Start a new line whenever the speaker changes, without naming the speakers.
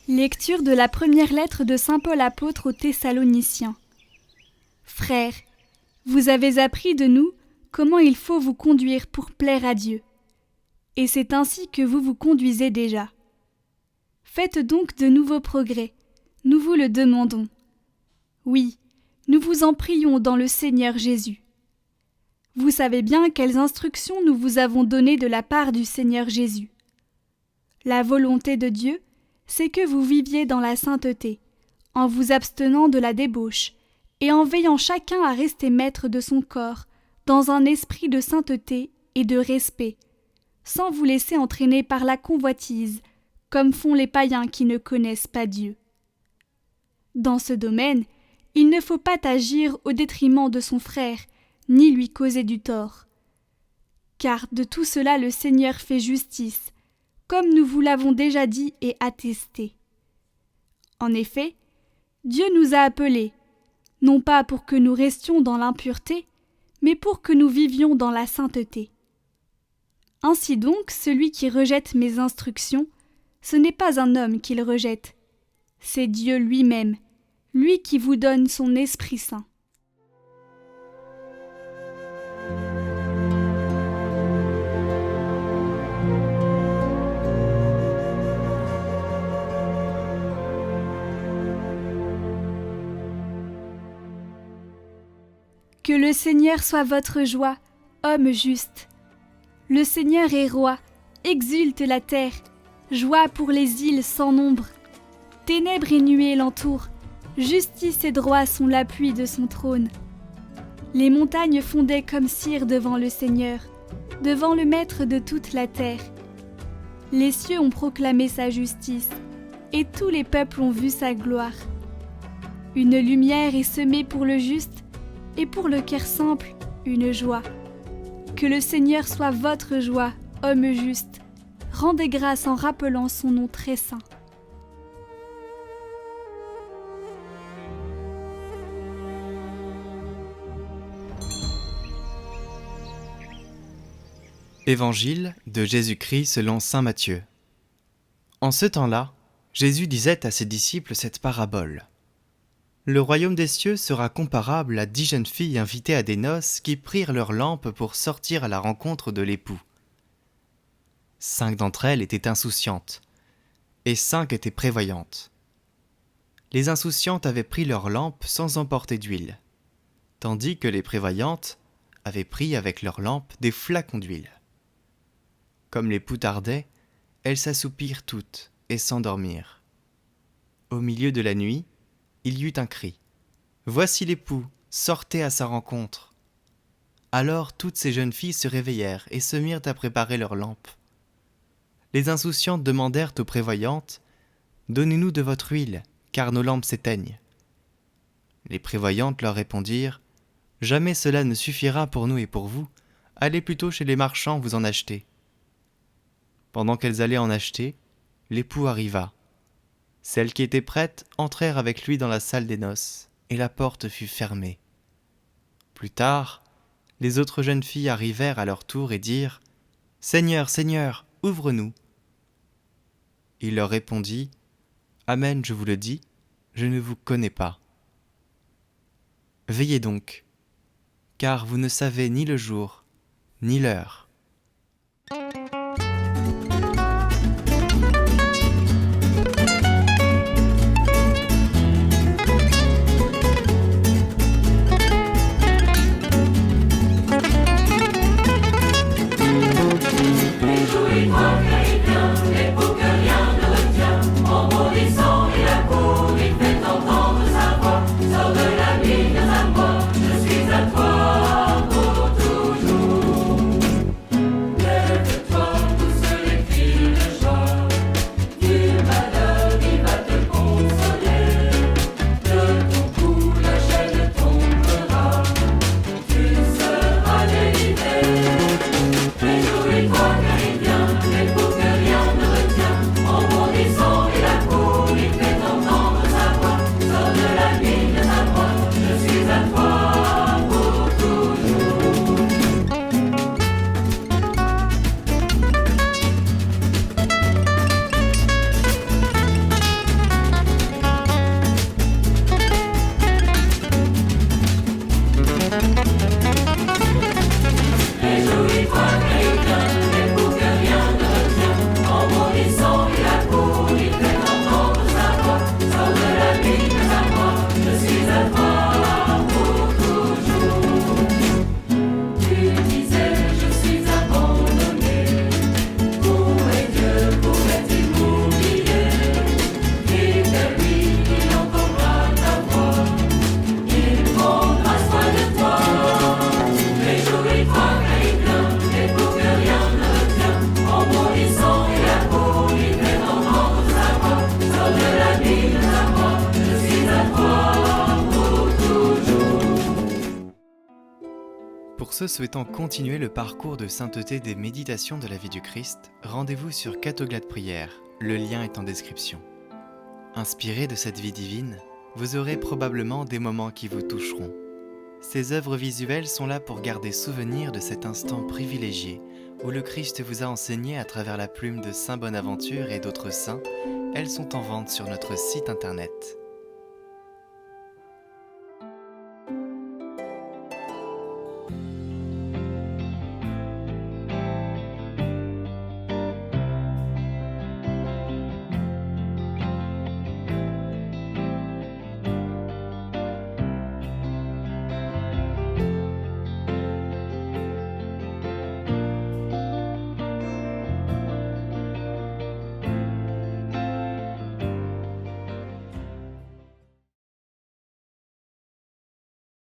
Lecture de la première lettre de saint Paul apôtre aux Thessaloniciens. Frères, vous avez appris de nous comment il faut vous conduire pour plaire à Dieu. Et c'est ainsi que vous vous conduisez déjà. Faites donc de nouveaux progrès, nous vous le demandons. Oui, nous vous en prions dans le Seigneur Jésus. Vous savez bien quelles instructions nous vous avons données de la part du Seigneur Jésus. La volonté de Dieu, c'est que vous viviez dans la sainteté, en vous abstenant de la débauche, et en veillant chacun à rester maître de son corps, dans un esprit de sainteté et de respect, sans vous laisser entraîner par la convoitise, comme font les païens qui ne connaissent pas Dieu. Dans ce domaine, il ne faut pas agir au détriment de son frère, ni lui causer du tort. Car de tout cela le Seigneur fait justice, comme nous vous l'avons déjà dit et attesté. En effet, Dieu nous a appelés, non pas pour que nous restions dans l'impureté, mais pour que nous vivions dans la sainteté. Ainsi donc, celui qui rejette mes instructions, ce n'est pas un homme qu'il rejette, c'est Dieu lui-même, lui qui vous donne son Esprit Saint. Que le Seigneur soit votre joie, homme juste. Le Seigneur est roi, exulte la terre, joie pour les îles sans nombre. Ténèbres et nuées l'entourent, justice et droit sont l'appui de son trône. Les montagnes fondaient comme cire devant le Seigneur, devant le Maître de toute la terre. Les cieux ont proclamé sa justice, et tous les peuples ont vu sa gloire. Une lumière est semée pour le juste, et pour le cœur simple, une joie. Que le Seigneur soit votre joie, homme juste. Rendez grâce en rappelant son nom très saint.
Évangile de Jésus-Christ selon saint Matthieu. En ce temps-là, Jésus disait à ses disciples cette parabole. Le royaume des cieux sera comparable à 10 jeunes filles invitées à des noces qui prirent leurs lampes pour sortir à la rencontre de l'époux. 5 d'entre elles étaient insouciantes, et 5 étaient prévoyantes. Les insouciantes avaient pris leurs lampes sans emporter d'huile, tandis que les prévoyantes avaient pris avec leurs lampes des flacons d'huile. Comme l'époux tardait, elles s'assoupirent toutes et s'endormirent. Au milieu de la nuit, il y eut un cri. « Voici l'époux, sortez à sa rencontre !» Alors toutes ces jeunes filles se réveillèrent et se mirent à préparer leurs lampes. Les insouciantes demandèrent aux prévoyantes « Donnez-nous de votre huile, car nos lampes s'éteignent. » Les prévoyantes leur répondirent « Jamais cela ne suffira pour nous et pour vous, allez plutôt chez les marchands vous en acheter. » Pendant qu'elles allaient en acheter, l'époux arriva. Celles qui étaient prêtes entrèrent avec lui dans la salle des noces, et la porte fut fermée. Plus tard, les autres jeunes filles arrivèrent à leur tour et dirent « Seigneur, Seigneur, ouvre-nous !» Il leur répondit « Amen, je vous le dis, je ne vous connais pas. Veillez donc, car vous ne savez ni le jour, ni l'heure. » Pour ceux souhaitant continuer le parcours de sainteté des méditations de la vie du Christ, rendez-vous sur Catoglade Prière, le lien est en description. Inspiré de cette vie divine, vous aurez probablement des moments qui vous toucheront. Ces œuvres visuelles sont là pour garder souvenir de cet instant privilégié où le Christ vous a enseigné à travers la plume de Saint Bonaventure et d'autres saints. Elles sont en vente sur notre site internet.